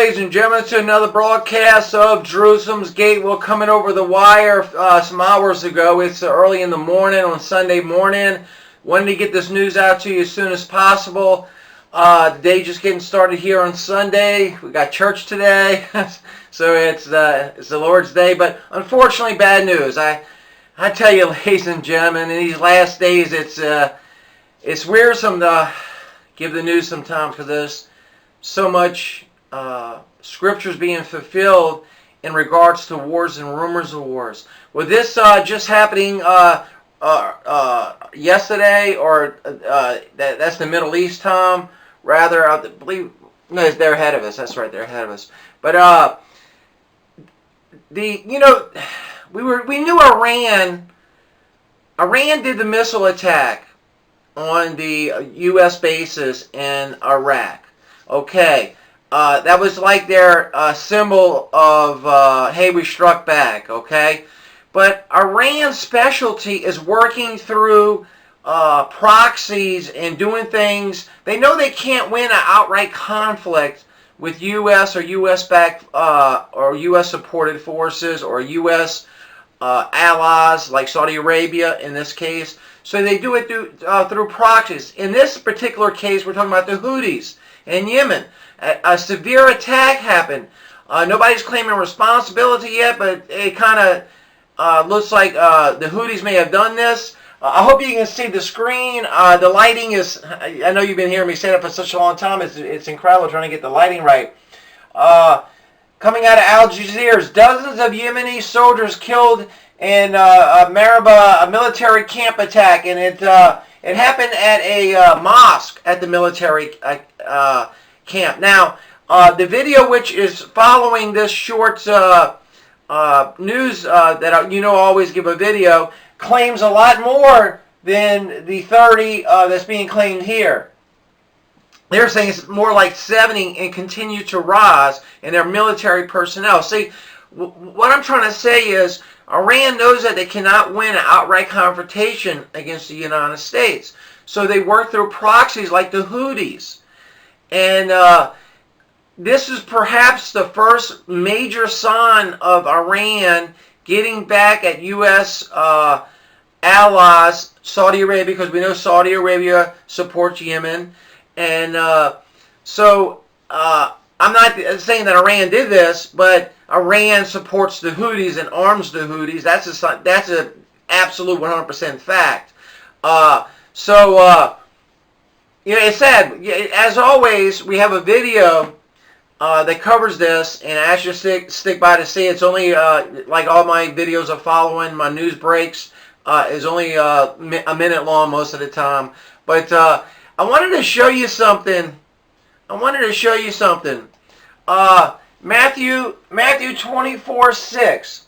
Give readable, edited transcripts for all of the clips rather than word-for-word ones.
ladies and gentlemen, to another broadcast of Jerusalem's Gate. We're coming over the wire some hours ago. It's early in the morning on Sunday morning. Wanted to get this news out to you as soon as possible. The day just getting started here on Sunday. We got church today, so it's the Lord's Day. But unfortunately, bad news. I tell you, ladies and gentlemen, in these last days, it's wearisome to give the news sometimes because there's so much scriptures being fulfilled in regards to wars and rumors of wars. With this just happening yesterday, or that's the Middle East time, rather, I believe, no, they're ahead of us. That's right, they're ahead of us. But we knew Iran did the missile attack on the U.S. bases in Iraq. Okay, that was like their symbol of, hey, we struck back, okay? But Iran's specialty is working through proxies and doing things. They know they can't win an outright conflict with U.S. or U.S.-backed or U.S.-supported forces or U.S. Allies like Saudi Arabia in this case. So they do it through proxies. In this particular case, we're talking about the Houthis in Yemen. A severe attack happened. Nobody's claiming responsibility yet, but it kind of looks like the Houthis may have done this. I hope you can see the screen. The lighting is, I know you've been hearing me say that for such a long time. It's incredible trying to get the lighting right. Coming out of Al Jazeera, dozens of Yemeni soldiers killed in Maraba, a military camp attack, and it happened at a mosque at the military camp. Now, the video which is following this short news that I always give a video claims a lot more than the 30 that's being claimed here. They're saying it's more like 70 and continue to rise in their military personnel. See, what I'm trying to say is Iran knows that they cannot win an outright confrontation against the United States. So they work through proxies like the Houthis. And this is perhaps the first major sign of Iran getting back at U.S. allies, Saudi Arabia, because we know Saudi Arabia supports Yemen. And so I'm not saying that Iran did this, but Iran supports the Houthis and arms the Houthis. That's an absolute 100% fact. It's sad. As always, we have a video that covers this, and I ask you to stick by to see. It's only, like all my videos are following, my news breaks is only a minute long most of the time. But I wanted to show you something. Matthew 24:6.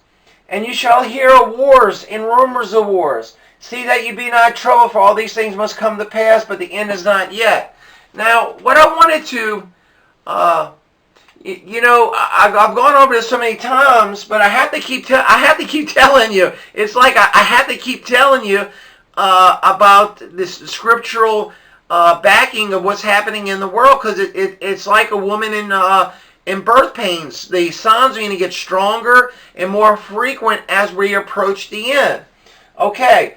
And you shall hear of wars and rumors of wars. See that you be not troubled, for all these things must come to pass, but the end is not yet. Now, what I wanted to, I've gone over this so many times, but I have to keep telling you. It's like I have to keep telling you about this scriptural backing of what's happening in the world, because it's like a woman in birth pains. The signs are going to get stronger and more frequent as we approach the end. Okay.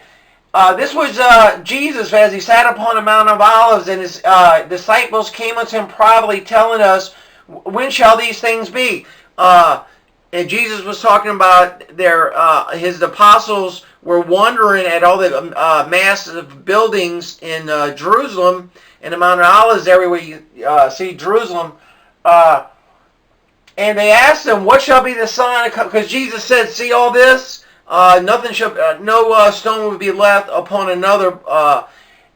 This was Jesus as he sat upon the Mount of Olives, and his disciples came unto him privately, telling us, when shall these things be? And Jesus was talking about his apostles were wondering at all the massive buildings in Jerusalem, and the Mount of Olives, everywhere you see Jerusalem. And they asked him, what shall be the sign? Because Jesus said, see all this? Nothing shall, no stone will be left upon another.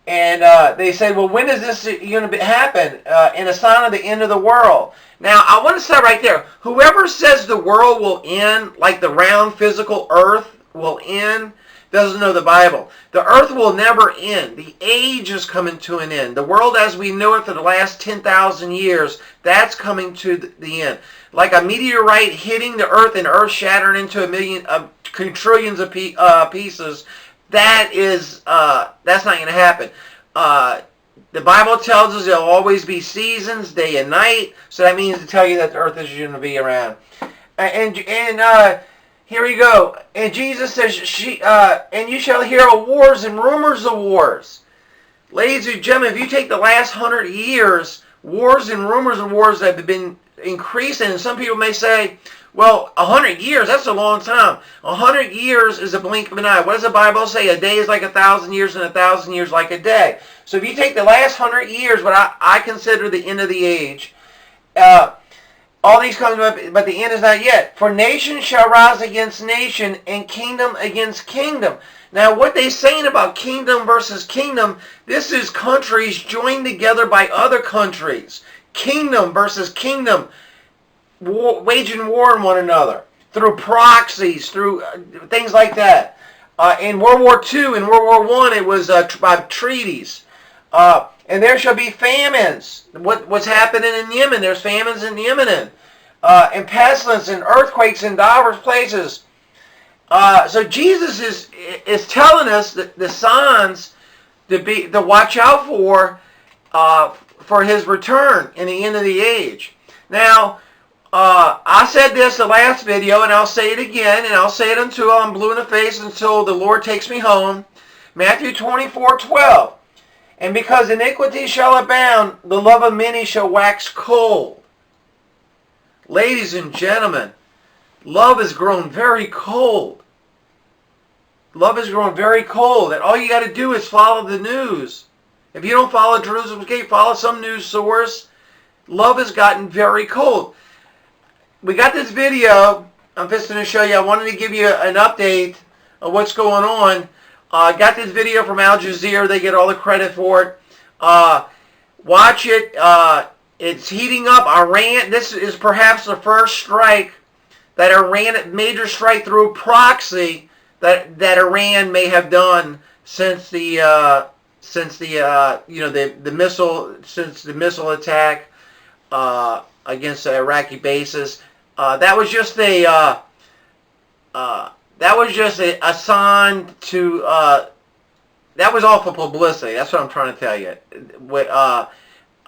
And they said, well, when is this going to happen? In a sign of the end of the world. Now, I want to say right there, whoever says the world will end, like the round physical earth will end, doesn't know the Bible. The earth will never end. The age is coming to an end. The world as we know it for the last 10,000 years, that's coming to the end. Like a meteorite hitting the earth and earth shattering into trillions of pieces, that's not going to happen. The Bible tells us there'll always be seasons, day and night. So that means to tell you that the earth is going to be around. And here we go. And Jesus says, and you shall hear of wars and rumors of wars. Ladies and gentlemen, if you take the last 100 years, wars and rumors of wars have been increasing. And some people may say, well, 100 years, that's a long time. 100 years is a blink of an eye. What does the Bible say? A day is like 1,000 years and 1,000 years like a day. So if you take the last 100 years, what I consider the end of the age, all these come up, but the end is not yet. For nation shall rise against nation, and kingdom against kingdom. Now, what they're saying about kingdom versus kingdom, this is countries joined together by other countries. Kingdom versus kingdom, waging war on one another through proxies, through things like that. In World War II, in World War I, it was by treaties. And there shall be famines. What's happening in Yemen? There's famines in Yemen. And pestilence and earthquakes in divers places. So Jesus is telling us that the signs to watch out for his return in the end of the age. Now, I said this the last video, and I'll say it again, and I'll say it until I'm blue in the face, until the Lord takes me home. Matthew 24:12. And because iniquity shall abound, the love of many shall wax cold. Ladies and gentlemen, love has grown very cold. Love has grown very cold, and all you got to do is follow the news. If you don't follow Jerusalem's Gate, follow some news source. Love has gotten very cold. We got this video I'm just going to show you. I wanted to give you an update of what's going on. I got this video from Al Jazeera. They get all the credit for it. Watch it. It's heating up. Iran, this is perhaps the first strike that Iran, major strike through proxy that Iran may have done since the missile attack against the Iraqi bases. That was just a sign to. That was all for publicity. That's what I'm trying to tell you.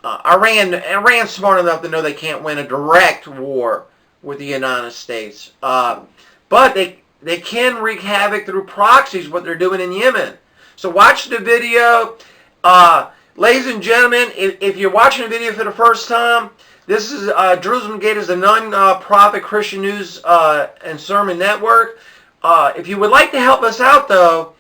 Iran's smart enough to know they can't win a direct war with the United States, but they can wreak havoc through proxies. What they're doing in Yemen. So watch the video, ladies and gentlemen. If you're watching the video for the first time, this is Jerusalem Gate is a non-profit Christian news and sermon network. If you would like to help us out, though,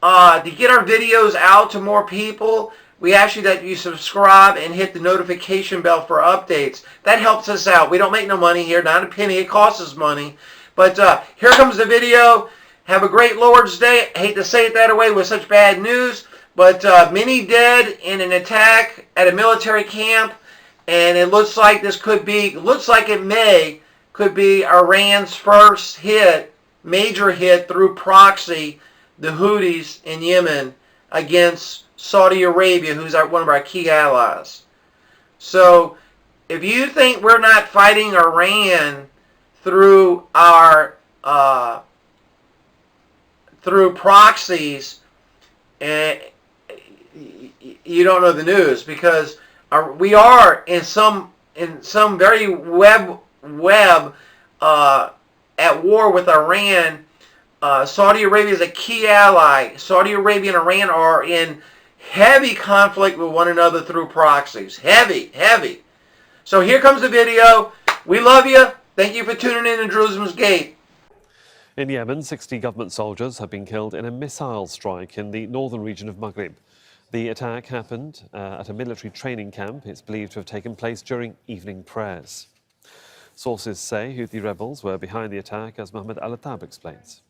to get our videos out to more people, we ask you that you subscribe and hit the notification bell for updates. That helps us out. We don't make no money here, not a penny. It costs us money. But here comes the video. Have a great Lord's Day. I hate to say it that way with such bad news, but many dead in an attack at a military camp, and it looks like this could be Iran's first hit, major hit through proxy, the Houthis in Yemen against Saudi Arabia, who's one of our key allies. So if you think we're not fighting Iran through our through proxies, you don't know the news, because we are in some very web at war with Iran. Saudi Arabia is a key ally. Saudi Arabia and Iran are in heavy conflict with one another through proxies. Heavy. So here comes the video. We love you. Thank you for tuning in to Jerusalem's Gate. In Yemen, 60 government soldiers have been killed in a missile strike in the northern region of Maghrib. The attack happened at a military training camp. It's believed to have taken place during evening prayers. Sources say Houthi rebels were behind the attack, as Mohammed Al-Attab explains.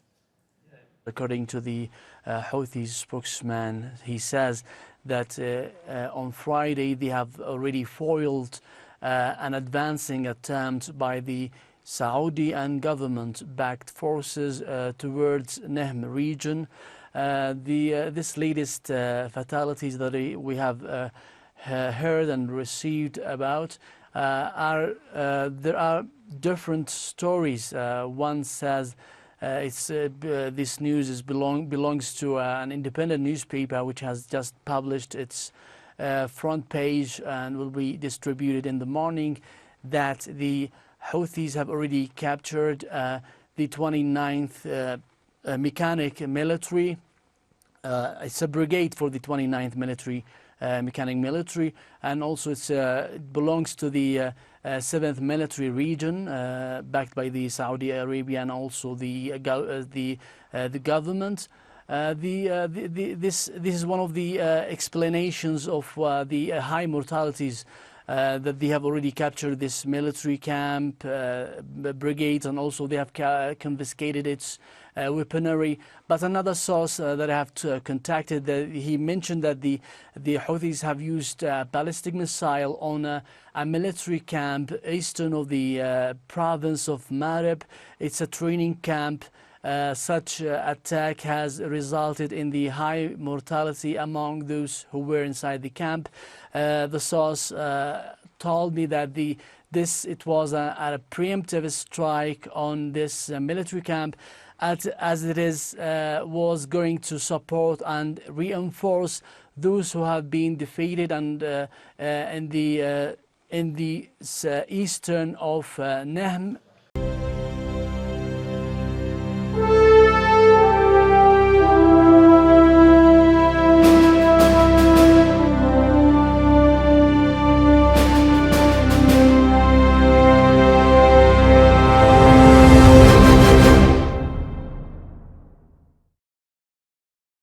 According to the Houthi spokesman, he says that on Friday they have already foiled an advancing attempt by the Saudi and government-backed forces towards Nehm region. This latest fatalities that we have heard and received about there are different stories. One says this news belongs to an independent newspaper which has just published its front page and will be distributed in the morning, that the Houthis have already captured the 29th Mechanic Military. It's a brigade for the 29th Mechanic Military, and also it belongs to the 7th Military Region, backed by the Saudi Arabia and also the government. This is one of the explanations of the high mortalities that they have already captured this military camp, brigades, and also they have confiscated its weaponry. But another source that I have contacted, he mentioned that the Houthis have used ballistic missile on a military camp eastern of the province of Marib. It's a training camp. Such attack has resulted in the high mortality among those who were inside the camp. The source told me that it was a preemptive strike on this military camp, as it was going to support and reinforce those who have been defeated and in the eastern of Nahm